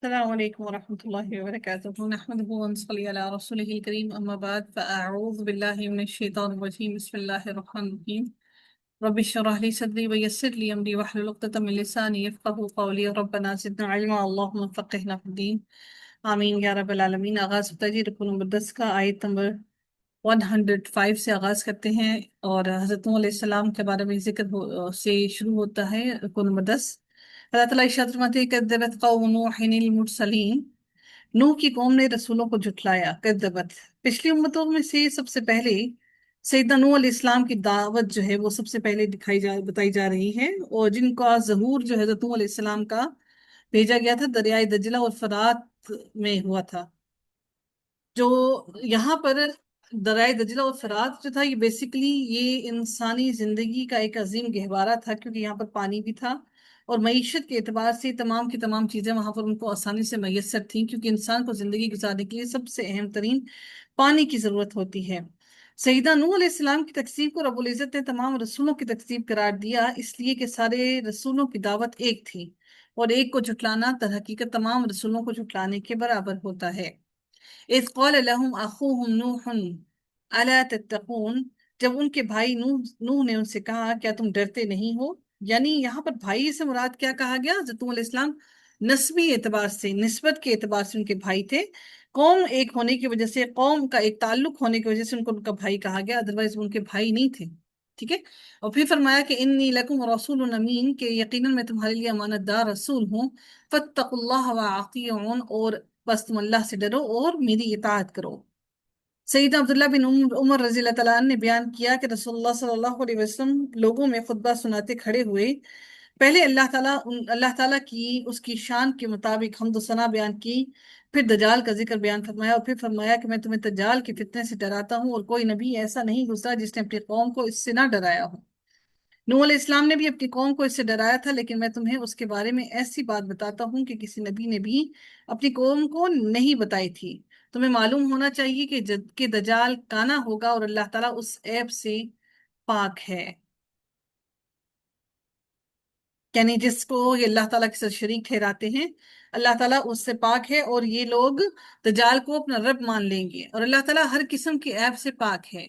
السلام عليكم ورحمة الله وبركاته. نحمده ونصلي على رسوله الكريم، أما بعد فأعوذ بالله من الشيطان الرجيم. بسم الله الرحمن الرحيم. رب اشرح لي صدري ويسر لي أمري واحلل عقدة من لساني يفقهوا قولي. ربنا زدنا علما اللهم فقهنا في الدين آمین یا رب العالمین. آغاز ہوتا ہے جی رکن نمبر 10 کا، آیت نمبر 105 سے آغاز کرتے ہیں، اور حضرت نوح علیہ السلام کے بارے میں ذکر سے شروع ہوتا ہے رکن نمبر 10۔ اللہ تعالیٰ ارشاد فرماتے ہیں کذبت قوم نوح المرسلین، نوح کی قوم نے رسولوں کو جھٹلایا۔ کذبت پچھلی امتوں میں سے سب سے پہلے سیدنا نوح علیہ السلام کی دعوت جو ہے وہ سب سے پہلے بتائی جا رہی ہے، اور جن کا ظہور جو حضرت نوح علیہ السلام کا بھیجا گیا تھا دریائے دجلہ اور فرات میں ہوا تھا۔ جو یہاں پر دریائے دجلہ اور فرات جو تھا، یہ بیسیکلی یہ انسانی زندگی کا ایک عظیم گہوارہ تھا، کیونکہ یہاں پر پانی بھی تھا، اور معیشت کے اعتبار سے تمام کی تمام چیزیں وہاں پر ان کو آسانی سے میسر تھیں، کیونکہ انسان کو زندگی گزارنے کے لیے سب سے اہم ترین پانی کی ضرورت ہوتی ہے۔ سیدہ نوح علیہ السلام کی تکذیب کو رب العزت نے تمام رسولوں کی تکذیب قرار دیا، اس لیے کہ سارے رسولوں کی دعوت ایک تھی، اور ایک کو جھٹلانا در حقیقت تمام رسولوں کو جھٹلانے کے برابر ہوتا ہے۔ اذ قال لهم اخوهم نوح الا تتقون، جب ان کے بھائی نوح نے ان سے کہا کیا تم ڈرتے نہیں ہو؟ یعنی یہاں پر بھائی سے مراد کیا کہا گیا؟ حضرت نوح علیہ السلام نسبی اعتبار سے، نسبت کے اعتبار سے ان کے بھائی تھے، قوم ایک ہونے کی وجہ سے، قوم کا ایک تعلق ہونے کی وجہ سے ان کا بھائی کہا گیا، ادروائز ان کے بھائی نہیں تھے، ٹھیک ہے۔ اور پھر فرمایا کہ انی لکم رسول امین، کہ یقیناً میں تمہارے لیے امانت دار رسول ہوں، فاتقوا اللہ واطیعون، اور بس تم اللہ سے ڈرو اور میری اطاعت کرو۔ سیدنا عبداللہ بن عمر رضی اللہ تعالیٰ عنہ نے بیان کیا کہ رسول اللہ صلی اللہ علیہ وسلم لوگوں میں خطبہ سناتے کھڑے ہوئے، پہلے اللہ تعالیٰ کی اس کی شان کے مطابق حمد و ثنا بیان کی، پھر دجال کا ذکر بیان فرمایا، اور پھر فرمایا کہ میں تمہیں دجال کے فتنے سے ڈراتا ہوں، اور کوئی نبی ایسا نہیں گزرا جس نے اپنی قوم کو اس سے نہ ڈرایا ہو۔ نوح علیہ السلام نے بھی اپنی قوم کو اس سے ڈرایا تھا، لیکن میں تمہیں اس کے بارے میں ایسی بات بتاتا ہوں کہ کسی نبی نے بھی اپنی قوم کو نہیں بتائی تھی۔ تمہیں معلوم ہونا چاہیے کہ دجال کانا ہوگا، اور اللہ تعالیٰ اس عیب سے پاک ہے، یعنی جس کو یہ اللہ تعالیٰ کے ساتھ شریک ٹھہراتے ہیں، اللہ تعالیٰ اس سے پاک ہے، اور یہ لوگ دجال کو اپنا رب مان لیں گے، اور اللہ تعالیٰ ہر قسم کی عیب سے پاک ہے۔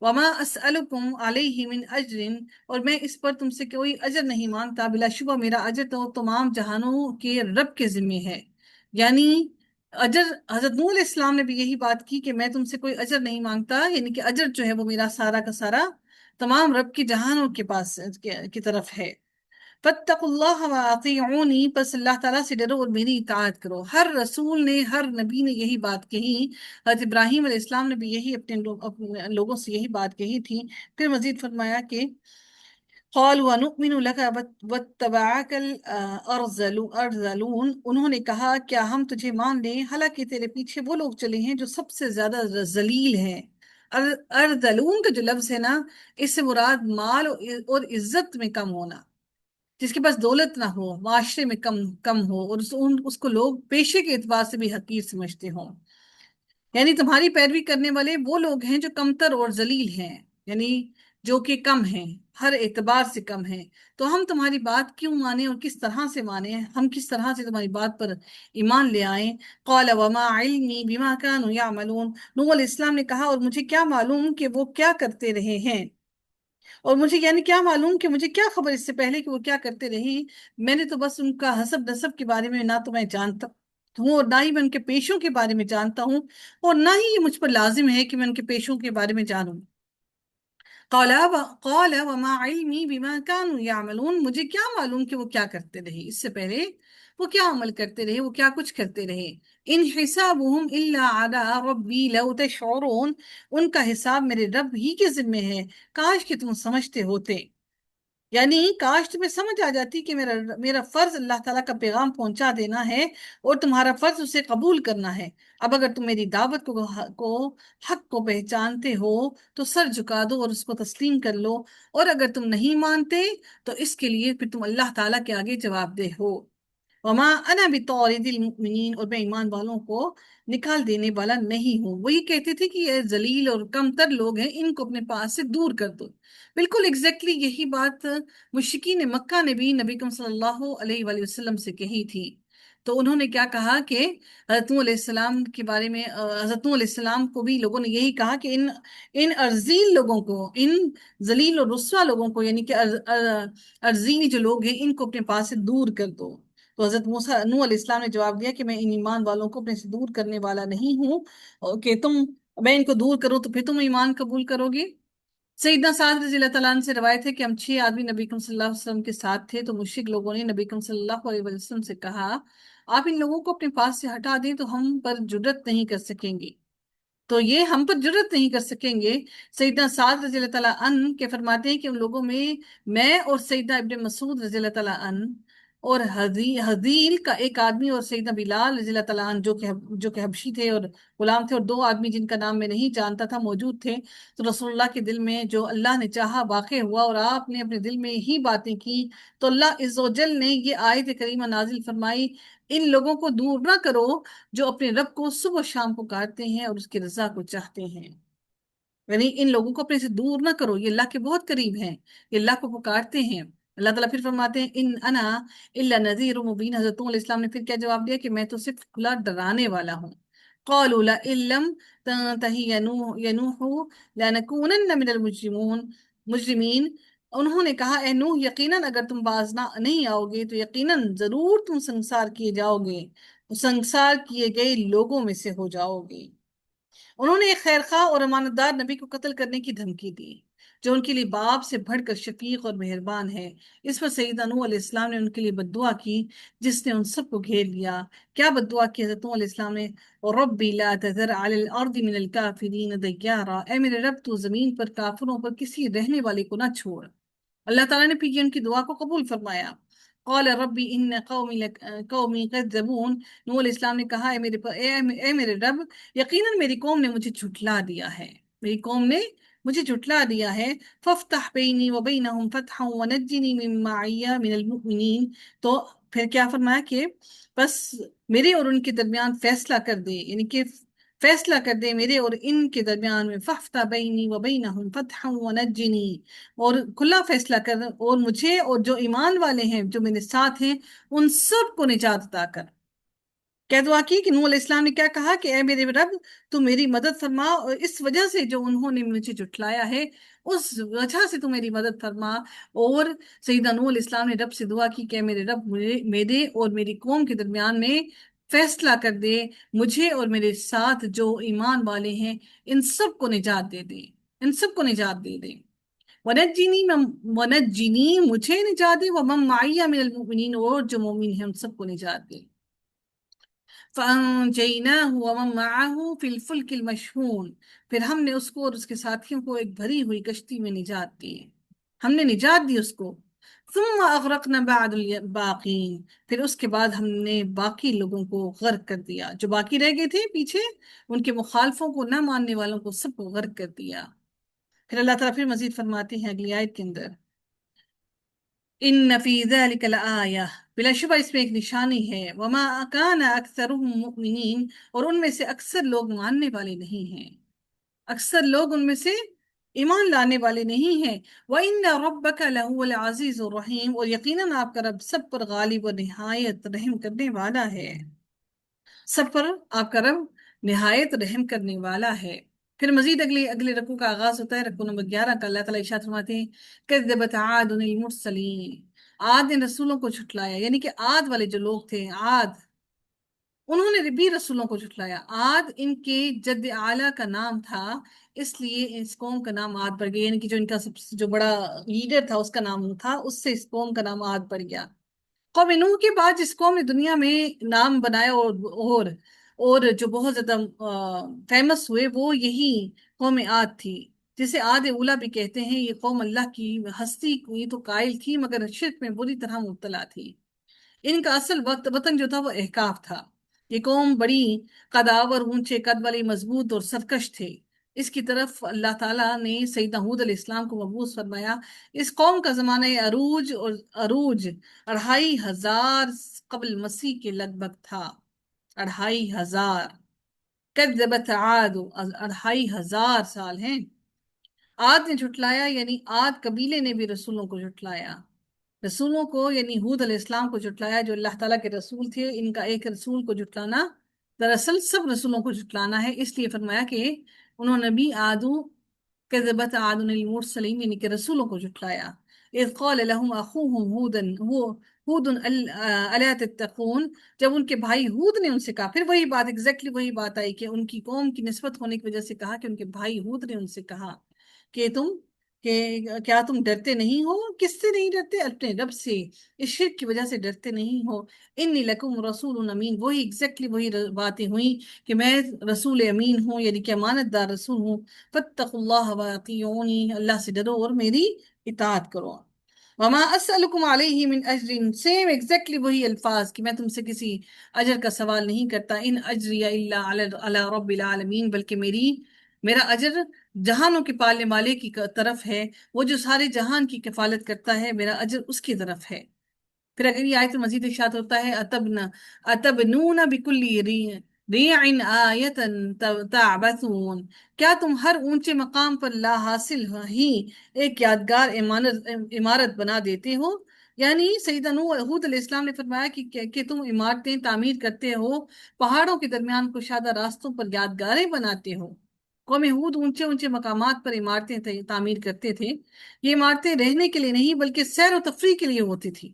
وما اسألکم علیہ من اجر، اور میں اس پر تم سے کوئی اجر نہیں مانگتا، بلا شبہ میرا اجر تو تمام جہانوں کے رب کے ذمے ہے۔ یعنی اجر، حضرت نوح علیہ السلام نے بھی یہی بات کی کہ میں تم سے کوئی اجر نہیں مانگتا، یعنی کہ اجر جو ہے وہ میرا سارا کا سارا تمام رب کی جہانوں کے پاس کی طرف ہے۔ فاتقوا اللہ واطیعونی، پس اللہ تعالیٰ سے ڈرو اور میری اطاعت کرو۔ ہر رسول نے، ہر نبی نے یہی بات کہی، حضرت ابراہیم علیہ السلام نے بھی یہی اپنے لوگوں سے یہی بات کہی تھی۔ پھر مزید فرمایا کہ قالوا ونؤمن لك واتبعك الارذلون، انہوں نے کہا کیا ہم تجھے مان لیں، حالانکہ تیرے پیچھے وہ لوگ چلے ہیں جو سب سے زیادہ ذلیل ہیں۔ ارذلون کا جو لفظ ہے نا، اس سے مراد مال اور عزت میں کم ہونا، جس کے پاس دولت نہ ہو، معاشرے میں کم ہو، اور اس کو لوگ پیشے کے اعتبار سے بھی حقیر سمجھتے ہوں۔ یعنی تمہاری پیروی کرنے والے وہ لوگ ہیں جو کمتر اور ذلیل ہیں، یعنی جو کہ کم ہیں، ہر اعتبار سے کم ہیں۔ تو ہم تمہاری بات کیوں مانیں اور کس طرح سے مانیں، ہم کس طرح سے تمہاری بات پر ایمان لے آئیں۔ قال وما علمی بما كانوا يعملون، نوح علیہ السلام نے کہا اور مجھے کیا معلوم کہ وہ کیا کرتے رہے ہیں، اور مجھے یعنی کیا معلوم کہ مجھے کیا خبر اس سے پہلے کہ وہ کیا کرتے رہے، میں نے تو بس ان کا حسب نسب کے بارے میں نہ تو میں جانتا ہوں، اور نہ ہی میں ان کے پیشوں کے بارے میں جانتا ہوں، اور نہ ہی یہ مجھ پر لازم ہے کہ میں ان کے پیشوں کے بارے میں جانوں۔ قال وما علمی بما كانوا يعملون، مجھے کیا معلوم کہ وہ کیا کرتے رہے، اس سے پہلے وہ کیا عمل کرتے رہے، وہ کیا کچھ کرتے رہے۔ ان حسابهم الا على ربی لو تشعرون، ان کا حساب میرے رب ہی کے ذمے ہے، کاش کہ تم سمجھتے ہوتے، یعنی کاش تمہیں سمجھ آ جاتی کہ میرا فرض اللہ تعالیٰ کا پیغام پہنچا دینا ہے، اور تمہارا فرض اسے قبول کرنا ہے۔ اب اگر تم میری دعوت حق کو پہچانتے ہو تو سر جھکا دو اور اس کو تسلیم کر لو، اور اگر تم نہیں مانتے تو اس کے لیے پھر تم اللہ تعالیٰ کے آگے جواب دہ ہو۔ وما انا بطارد المؤمنین، اور میں ایمان والوں کو نکال دینے والا نہیں ہوں۔ وہ یہ کہتے تھے کہ یہ ذلیل اور کم تر لوگ ہیں، ان کو اپنے پاس سے دور کر دو۔ بالکل ایگزیکٹلی یہی بات مشرکین مکہ نے بھی نبی کریم صلی اللہ علیہ وآلہ وسلم سے کہی تھی۔ تو انہوں نے کیا کہا کہ حضرت نوح علیہ السلام کے بارے میں حضرت نوح علیہ السلام کو بھی لوگوں نے یہی کہا کہ ان ارذیل لوگوں کو، ان ذلیل اور رسوا لوگوں کو، یعنی کہ ارذیل جو لوگ ہیں ان کو اپنے پاس سے دور کر دو۔ تو حضرت نوح علیہ السلام نے جواب دیا کہ میں ان ایمان والوں کو اپنے سے دور کرنے والا نہیں ہوں، اور کہ میں ان کو دور کروں تو پھر تم ایمان قبول کرو گے۔ سیدنا سعد رضی اللہ تعالیٰ عنہ سے روایت ہے کہ ہم 6 آدمی نبی کریم صلی اللہ علیہ وسلم کے ساتھ تھے، تو مشرک لوگوں نے نبی کریم صلی اللہ علیہ وسلم سے کہا آپ ان لوگوں کو اپنے پاس سے ہٹا دیں تو ہم پر جرت نہیں کر سکیں گے، تو یہ ہم پر جرت نہیں کر سکیں گے۔ سیدنا سعد رضی اللہ تعالیٰ عنہ کے فرماتے ہیں کہ ان لوگوں میں اور سیدنا ابن مسعود رضی اللہ تعالیٰ عنہ اور حذیل کا ایک آدمی اور سیدنا بلال رضی اللہ تعالیٰ عنہ جو کہ حبشی تھے اور غلام تھے، اور 2 آدمی جن کا نام میں نہیں جانتا تھا موجود تھے۔ تو رسول اللہ کے دل میں جو اللہ نے چاہا واقع ہوا، اور آپ نے اپنے دل میں ہی باتیں کی، تو اللہ عز و جل نے یہ آیت کریمہ نازل فرمائی، ان لوگوں کو دور نہ کرو جو اپنے رب کو صبح و شام پکارتے ہیں اور اس کی رضا کو چاہتے ہیں۔ یعنی ان لوگوں کو اپنے سے دور نہ کرو، یہ اللہ کے بہت قریب ہیں، یہ اللہ کو پکارتے ہیں۔ اللہ تعالیٰ پھر فرماتے ہیں ان انا الا نذیر مبین۔ حضرت نوح علیہ السلام نے پھر کیا جواب دیا کہ میں تو صرف کھلا ڈرانے والا ہوں۔ قالوا لئن لم تنتهي يا نوح لنكونن من مجرمین۔ انہوں نے کہا اے نوح یقیناً اگر تم باز نہیں آؤ گے تو یقیناً ضرور تم سنسار کیے جاؤ گے، سنسار کیے گئے لوگوں میں سے ہو جاؤ گے۔ انہوں نے ایک خیرخواہ اور امانت دار نبی کو قتل کرنے کی دھمکی دی جو ان کے لیے باپ سے بڑھ کر شفیق اور مہربان ہے۔ اس پر سیدنا نوح علیہ السلام نے ان کے لیے بد دعا کی جس نے ان سب کو گھیر لیا۔ کیا بد دعا کی حضرت نوح علیہ السلام نے؟ ربی لا تذر علی الارض من الکافرین دیارا، اے میرے رب تو زمین پر کافروں پر کسی رہنے والے کو نہ چھوڑ۔ اللہ تعالیٰ نے پھر ان کی دعا کو قبول فرمایا۔ قال ربی ان قومی کذبون، نوح علیہ السلام نے کہا اے میرے رب، یقیناً میری قوم نے مجھے جھٹلا دیا ہے، میری قوم نے مجھے جھٹلا دیا ہے۔ فافتح بینی وبینہم فتحا ونجنی من معی من المؤمنین، تو پھر کیا فرمایا کہ بس میرے اور ان کے درمیان فیصلہ کر دے، یعنی کہ فیصلہ کر دے میرے اور ان کے درمیان میں، فافتح بینی وبینہم فتحا ونجنی، اور کھلا فیصلہ کر، اور مجھے اور جو ایمان والے ہیں جو میرے ساتھ ہیں ان سب کو نجات عطا کر۔ کیا دعا کی کہ نوح علیہ السلام نے کیا کہا کہ اے میرے رب تو میری مدد فرما، اور اس وجہ سے جو انہوں نے مجھے جھٹلایا ہے اس وجہ سے تو میری مدد فرما۔ اور سیدنا نوح علیہ السلام نے رب سے دعا کی کہ اے میرے رب میرے اور میری قوم کے درمیان میں فیصلہ کر دے، مجھے اور میرے ساتھ جو ایمان والے ہیں ان سب کو نجات دے دے، ان سب کو نجات دے دے۔ ونجنی مجھے نجات دے، ومن معی من المؤمنین اور جو مومن ہیں ان سب کو نجات دے۔ فَأَنْجَيْنَاهُ وَمَنْ مَعَهُ فِي الْفُلْكِ الْمَشْحُونِ، پھر ہم نے اس کو اور اس کے ساتھیوں کو ایک بھری ہوئی کشتی میں نجات دی، ہم نے نجات دی اس کو۔ ثُمَّ أَغْرَقْنَا بَعْدُ الْبَاقِينَ، پھر اس کے بعد ہم نے باقی لوگوں کو غرق کر دیا، جو باقی رہ گئے تھے پیچھے ان کے مخالفوں کو، نہ ماننے والوں کو، سب کو غرق کر دیا۔ پھر اللہ تعالیٰ پھر مزید فرماتے ہیں اگلی آیت کے اندر ان فی ذلک لآیہ، بلا شبہ اس میں ایک نشانی ہے، وما کان اکثرهم مؤمنین، اور ان میں سے اکثر لوگ ماننے والے نہیں ہیں، اکثر لوگ ان میں سے ایمان لانے والے نہیں ہیں۔ وَإِنَّ رَبَّكَ لَهُوَ الْعَزِيزُ الرَّحِيمُ، اور یقیناً آپ کا رب سب پر غالب اور نہایت رحم کرنے والا ہے، سب پر آپ کا رب نہایت رحم کرنے والا ہے۔ پھر مزید اگلے رکوع کا آغاز ہوتا ہے، رکوع نمبر 11 کا۔ اللہ تعالیٰ ارشاد فرماتے ہیں کذبت عاد المرسلین، عاد نے رسولوں کو جھٹلایا، یعنی کہ عاد والے جو لوگ تھے عاد، انہوں نے بھی رسولوں کو جھٹلایا۔ عاد ان کے جد اعلیٰ کا نام تھا، اس لیے اس قوم کا نام عاد پڑ گیا، یعنی کہ جو ان کا سب سے جو بڑا لیڈر تھا اس کا نام تھا، اس سے اس قوم کا نام عاد پڑ گیا۔ قوم نوح کے بعد جس قوم نے دنیا میں نام بنایا اور جو بہت زیادہ فیمس ہوئے وہ یہی قوم عاد تھی، جسے عاد اولا بھی کہتے ہیں۔ یہ قوم اللہ کی ہستی کی تو قائل تھی مگر شرک میں بری طرح مبتلا تھی۔ ان کا اصل وطن جو تھا وہ احقاف تھا۔ یہ قوم بڑی قداور، اونچے قد والی، مضبوط اور سرکش تھے۔ اس کی طرف اللہ تعالیٰ نے سیدنا ہود علیہ السلام کو مبعوث فرمایا۔ اس قوم کا زمانہ عروج 2500 قبل مسیح کے لگ بھگ تھا، 2500۔ کذبت عاد، 2500 سال ہیں۔ عاد نے جھٹلایا، یعنی عاد قبیلے نے بھی رسولوں کو جھٹلایا۔ رسولوں کو یعنی ہود علیہ السلام کو جھٹلایا جو اللہ تعالیٰ کے رسول تھے، ان کا ایک رسول کو جھٹلانا دراصل سب رسولوں کو جھٹلانا ہے، اس لیے فرمایا کہ انہوں نے بھی آدو کذبت عاد المرسلین یعنی کہ رسولوں کو جھٹلایا۔ اذ قال لهم اخوهم ہود الا تتقون، جب ان کے بھائی ہود نے ان سے کہا، پھر وہی بات ایگزیکٹلی وہی بات آئی کہ ان کی قوم کی نسبت ہونے کی وجہ سے کہا کہ ان کے بھائی ہود نے ان سے کہا کہ کیا تم ڈرتے نہیں ہو؟ کس سے نہیں ڈرتے؟ اپنے رب سے، اس شرک کی وجہ سے ڈرتے نہیں ہو؟ انی لکم رسول امین، وہی ایگزیکٹلی وہی باتیں ہوئیں کہ میں رسول امین ہوں، یعنی کہ امانت دار رسول ہوں۔ فاتقوا اللہ واطیعونی، اللہ سے ڈرو اور میری اطاعت کرو۔ وما اسألکم علیہ من اجر، سیم ایگزیکٹلی وہی الفاظ کہ میں تم سے کسی اجر کا سوال نہیں کرتا، ان اجری الا علی رب العالمین، بلکہ میرا اجر جہانوں کے پالنے والے کی طرف ہے، وہ جو سارے جہان کی کفالت کرتا ہے، میرا اجر اس کی طرف ہے۔ پھر اگر یہ آیت مزید ارشاد ہوتا ہے اتبنون بکل ریع آیت تعبثون، کیا تم ہر اونچے مقام پر لا حاصل ہی ایک یادگار عمارت بنا دیتے ہو؟ یعنی سیدہ نوح ہود علیہ السلام نے فرمایا کہ تم عمارتیں تعمیر کرتے ہو، پہاڑوں کے درمیان کشادہ راستوں پر یادگاریں بناتے ہو۔ قوم ہود اونچے اونچے مقامات پر عمارتیں تعمیر کرتے تھے، یہ عمارتیں رہنے کے لیے نہیں بلکہ سیر و تفریح کے لیے ہوتی تھی۔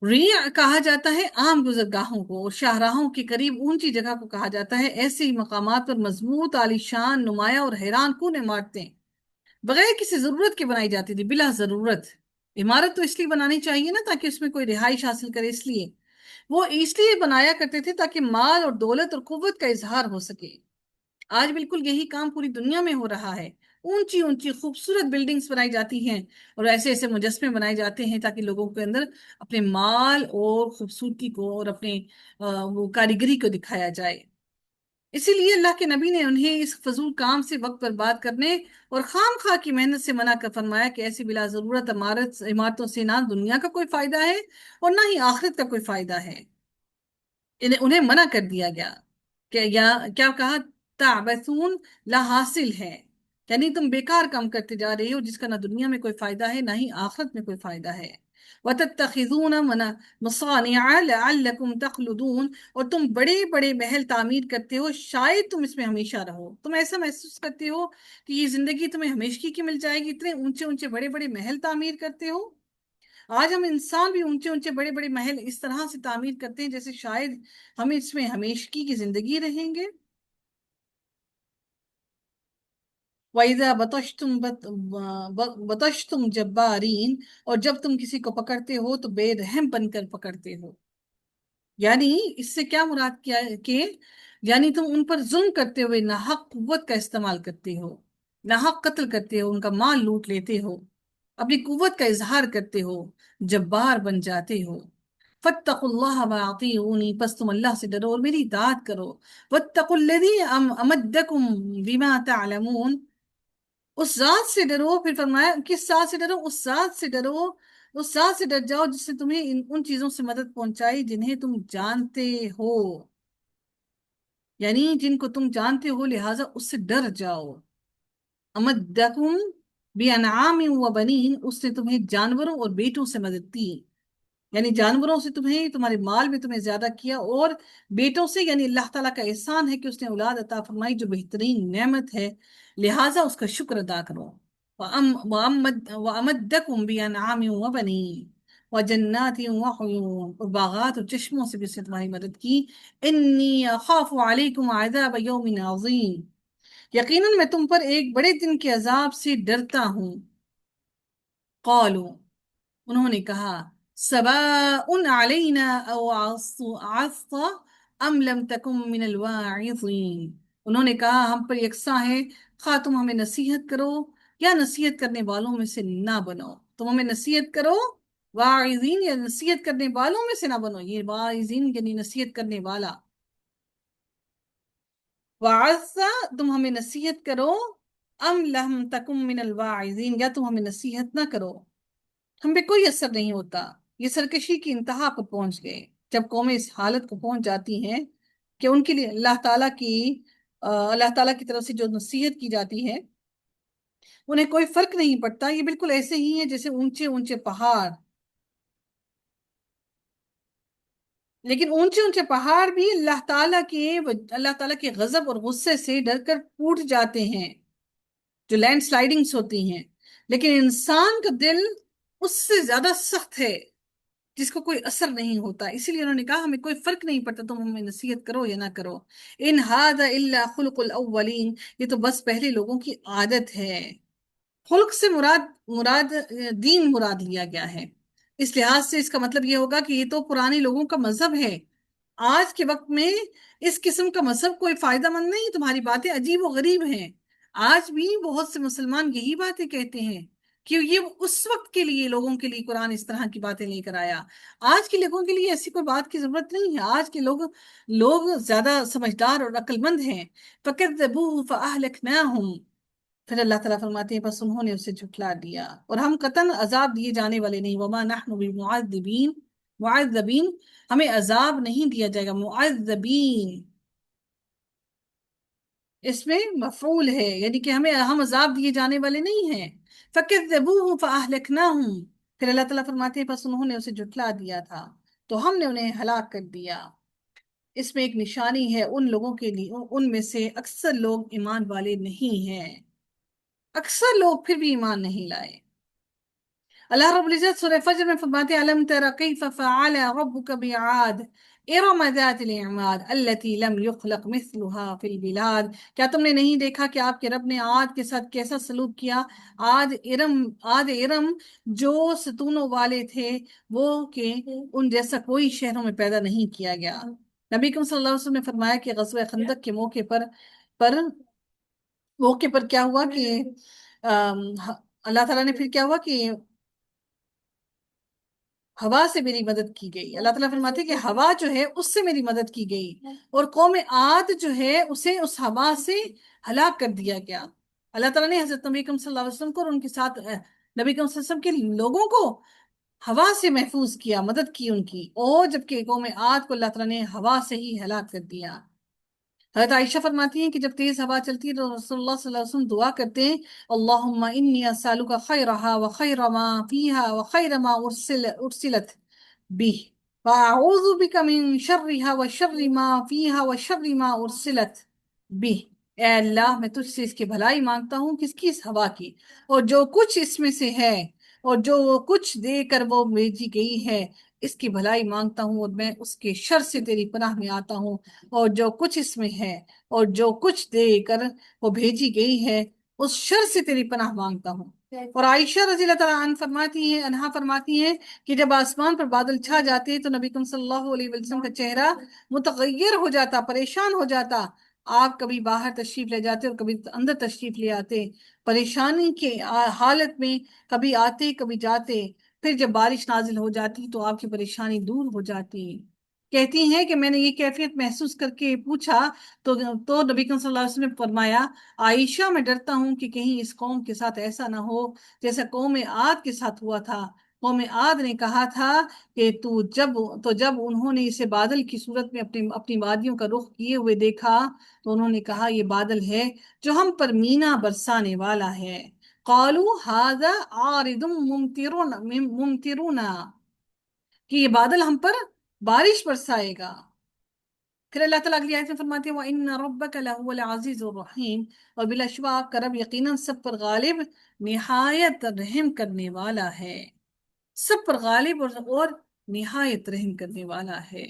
ریع کہا جاتا ہے عام گزرگاہوں کو، اور شاہراہوں کے قریب اونچی جگہ کو کہا جاتا ہے ایسے ہی مقامات پر مضبوط، عالیشان، نمایاں اور حیران کن عمارتیں بغیر کسی ضرورت کے بنائی جاتی تھی، بلا ضرورت۔ عمارت تو اس لیے بنانی چاہیے نا تاکہ اس میں کوئی رہائش حاصل کرے، اس لیے بنایا کرتے تھے تاکہ مال اور دولت اور قوت کا اظہار ہو سکے۔ آج بالکل یہی کام پوری دنیا میں ہو رہا ہے، اونچی اونچی خوبصورت بلڈنگز بنائی جاتی ہیں اور ایسے ایسے مجسمے بنائے جاتے ہیں تاکہ لوگوں کے اندر اپنے مال اور خوبصورتی کو اور اپنے وہ کاریگری کو دکھایا جائے۔ اسی لیے اللہ کے نبی نے انہیں اس فضول کام سے وقت برباد کرنے اور خام خواہ کی محنت سے منع کر فرمایا کہ ایسی بلا ضرورت عمارتوں سے نہ دنیا کا کوئی فائدہ ہے اور نہ ہی آخرت کا کوئی فائدہ ہے۔ انہیں منع کر دیا گیا کہ کیا کہا؟ تعبثون، لا حاصل ہے، یعنی تم بیکار کام کرتے جا رہے ہو جس کا نہ دنیا میں کوئی فائدہ ہے نہ ہی آخرت میں کوئی فائدہ ہے۔ وَتَتَّخِذُونَ مَصَانِعَ لَعَلَّكُمْ تَخْلُدُونَ، اور تم بڑے بڑے محل تعمیر کرتے ہو شاید تم اس میں ہمیشہ رہو۔ تم ایسا محسوس کرتے ہو کہ یہ زندگی تمہیں ہمیشگی کی مل جائے گی، اتنے اونچے اونچے بڑے بڑے محل تعمیر کرتے ہو۔ آج ہم انسان بھی اونچے اونچے بڑے بڑے محل اس طرح سے تعمیر کرتے ہیں جیسے شاید ہم اس میں ہمیشگی کی زندگی رہیں گے۔ وَإِذَا بَطَشْتُمْ جَبَّارِينَ، اور جب تم کسی کو پکڑتے ہو تو بے رحم بن کر پکڑتے ہو۔ یعنی اس سے کیا مراد کیا ہے کہ یعنی تم ان پر ظلم کرتے ہوئے ناحق قوت کا استعمال کرتے ہو، ناحق قتل کرتے ہو، ان کا مال لوٹ لیتے ہو، اپنی قوت کا اظہار کرتے ہو، جبار بن جاتے ہو۔ فاتقوا اللہ واطیعونی، پس تم اللہ سے ڈرو اور میری اطاعت کرو۔ واتقوا الذی امدکم بما تعلمون، اس ذات سے ڈرو، پھر فرمایا کس ذات سے ڈرو؟ اس ذات سے ڈرو، اس ذات سے ڈر جاؤ جس نے تمہیں ان چیزوں سے مدد پہنچائی جنہیں تم جانتے ہو، یعنی جن کو تم جانتے ہو لہٰذا اس سے ڈر جاؤ۔ امدکم بانعام و بنین، اس نے تمہیں جانوروں اور بیٹوں سے مدد دی، یعنی جانوروں سے تمہیں، تمہارے مال میں تمہیں زیادہ کیا، اور بیٹوں سے یعنی اللہ تعالیٰ کا احسان ہے کہ اس نے اولاد عطا فرمائی جو بہترین نعمت ہے، لہٰذا اس کا شکر ادا کرو۔ وَأَمَدَّكُمْ بِأَنْعَامٍ وَبَنِينَ وَجَنَّاتٍ وَعُيُونٍ، اور باغات اور چشموں سے بھی اس نے تمہاری مدد کی۔ إِنِّي أَخَافُ عَلَيْكُمْ عَذَابَ يَوْمٍ عَظِيمٍ، یقیناً میں تم پر ایک بڑے دن کے عذاب سے ڈرتا ہوں۔ قالوا، انہوں نے کہا، سواء علینا اوعظت ام لم تکن من الواعظین، انہوں نے کہا ہم پر یکساں ہے خواہ تم ہمیں نصیحت کرو یا نصیحت کرنے والوں میں سے نہ بنو۔ تم ہمیں نصیحت کرو، واعظین یا نصیحت کرنے والوں میں سے نہ بنو، یہ واعظین یعنی نصیحت کرنے والا، وعظ تم ہمیں نصیحت کرو، ام لم تکن من الواعظین یا تم ہمیں نصیحت نہ کرو، ہم پہ کوئی اثر نہیں ہوتا۔ یہ سرکشی کی انتہا پر پہنچ گئے جب قومیں اس حالت کو پہنچ جاتی ہیں کہ ان کے لیے اللہ تعالیٰ کی طرف سے جو نصیحت کی جاتی ہے انہیں کوئی فرق نہیں پڑتا، یہ بالکل ایسے ہی ہیں جیسے اونچے اونچے پہاڑ، لیکن اونچے اونچے پہاڑ بھی اللہ تعالیٰ کے غضب اور غصے سے ڈر کر ٹوٹ جاتے ہیں، جو لینڈ سلائڈنگز ہوتی ہیں، لیکن انسان کا دل اس سے زیادہ سخت ہے، جس کو کوئی اثر نہیں ہوتا، اسی لیے انہوں نے کہا ہمیں کوئی فرق نہیں پڑتا تم ہمیں نصیحت کرو یا نہ کرو۔ ان ھذا الا خلق الاولین، یہ تو بس پہلے لوگوں کی عادت ہے۔ خلق سے مراد دین مراد لیا گیا ہے، اس لحاظ سے اس کا مطلب یہ ہوگا کہ یہ تو پرانے لوگوں کا مذہب ہے، آج کے وقت میں اس قسم کا مذہب کوئی فائدہ مند نہیں، تمہاری باتیں عجیب و غریب ہیں۔ آج بھی بہت سے مسلمان یہی باتیں کہتے ہیں کہ یہ اس وقت کے لیے لوگوں کے لیے قرآن اس طرح کی باتیں لے کر آیا، آج کے لوگوں کے لیے ایسی کوئی بات کی ضرورت نہیں ہے، آج کے لوگ زیادہ سمجھدار اور عقل مند ہیں۔ فَكَذَّبُوهُ فَأَهْلَكْنَاهُمْ، پھر اللہ تعالیٰ فرماتے ہیں بس انہوں نے اسے جھٹلا دیا اور ہم قطعاً عذاب دیے جانے والے نہیں، وما نحن بمعذبین، معذبین، ہمیں عذاب نہیں دیا جائے گا، معذبین اس میں مفعول ہے، یعنی کہ ہم عذاب دیے جانے والے نہیں ہیں۔ فَكَذَّبُوهُ فَأَهْلَكْنَاهُمْ، پھر اللہ تعالیٰ فرماتے ہیں بس انہوں نے اسے جھٹلا دیا تھا تو ہم نے انہیں ہلاک کر دیا۔ اس میں ایک نشانی ہے ان لوگوں کے لیے، ان میں سے اکثر لوگ ایمان والے نہیں ہیں، اکثر لوگ پھر بھی ایمان نہیں لائے۔ اللہ رب العزت سورہ فجر میں فرماتے ہیں الم تر کیف فعل ربک بعاد ارم ذات العماد التي لم يخلق مثلها في البلاد، کیا تم نے نہیں دیکھا کہ آپ کے رب نے عاد کے ساتھ کیسا سلوک کیا؟ عاد ارم جو ستونوں والے تھے، وہ کہ ان جیسا کوئی شہروں میں پیدا نہیں کیا گیا۔ نبی کریم صلی اللہ علیہ وسلم نے فرمایا کہ غزوہ خندق کے موقع پر کیا ہوا کہ اللہ تعالیٰ نے پھر کیا ہوا کہ ہوا سے میری مدد کی گئی، اللہ تعالیٰ فرماتے ہیں کہ ہوا جو ہے اس سے میری مدد کی گئی، اور قوم عاد جو ہے اسے اس ہوا سے ہلاک کر دیا گیا۔ اللہ تعالیٰ نے حضرت نبی کریم صلی اللہ علیہ وسلم کو اور ان کے ساتھ نبی کریم صلی اللہ علیہ وسلم کے لوگوں کو ہوا سے محفوظ کیا، مدد کی ان کی، اور جبکہ قوم عاد کو اللہ تعالیٰ نے ہوا سے ہی ہلاک کر دیا۔ حضرت عائشہ فرماتی ہیں کہ جب تیز ہوا چلتی ہے تو رسول اللہ صلی اللہ علیہ وسلم دعا کرتے ہیں اللہم انی اسالک خیرہا وخیر ما فیہا وخیر ما ارسلت به واعوذ بک من شرہا وشر ما فیہا وشر ما ارسلت به، اے اللہ میں تجھ سے اس کی بھلائی مانگتا ہوں، کس کی؟ اس ہوا کی، اور جو کچھ اس میں سے ہے اور جو کچھ دے کر وہ بھیجی گئی ہے اس کی بھلائی مانگتا ہوں، اور میں اس کے شر سے تیری پناہ میں آتا ہوں، اور جو کچھ اس میں ہے اور جو کچھ دے کر وہ بھیجی گئی ہے اس شر سے تیری پناہ مانگتا ہوں۔ اور عائشہ رضی اللہ تعالیٰ عنہا فرماتی ہیں کہ جب آسمان پر بادل چھا جاتے تو نبی کریم صلی اللہ علیہ وسلم کا چہرہ متغیر ہو جاتا، پریشان ہو جاتا، آپ کبھی باہر تشریف لے جاتے اور کبھی اندر تشریف لے آتے، پریشانی کے حالت میں کبھی آتے کبھی جاتے، پھر جب بارش نازل ہو جاتی تو آپ کی پریشانی دور ہو جاتی۔ کہتی ہیں کہ میں نے یہ کیفیت محسوس کر کے پوچھا تو نبی کریم صلی اللہ علیہ وسلم نے فرمایا عائشہ میں ڈرتا ہوں کہ کہیں اس قوم کے ساتھ ایسا نہ ہو جیسا قوم عاد کے ساتھ ہوا تھا۔ قوم عاد نے کہا تھا کہ جب انہوں نے اسے بادل کی صورت میں اپنی وادیوں کا رخ کیے ہوئے دیکھا تو انہوں نے کہا یہ بادل ہے جو ہم پر مینا برسانے والا ہے۔ قالوا هذا عارض ممطرنا، کہ یہ بادل ہم پر بارش برسائے گا۔ پھر اللہ تعالیٰ اگلی آیت میں فرماتے ہیں وَإِنَّ رَبَّكَ لَهُوَ الْعَزِيزُ الرَّحِيمُ، اور بلا شبہ آپ کا رب یقیناً سب پر غالب، نہایت رحم کرنے والا ہے، سب پر غالب اور نہایت رحم کرنے والا ہے۔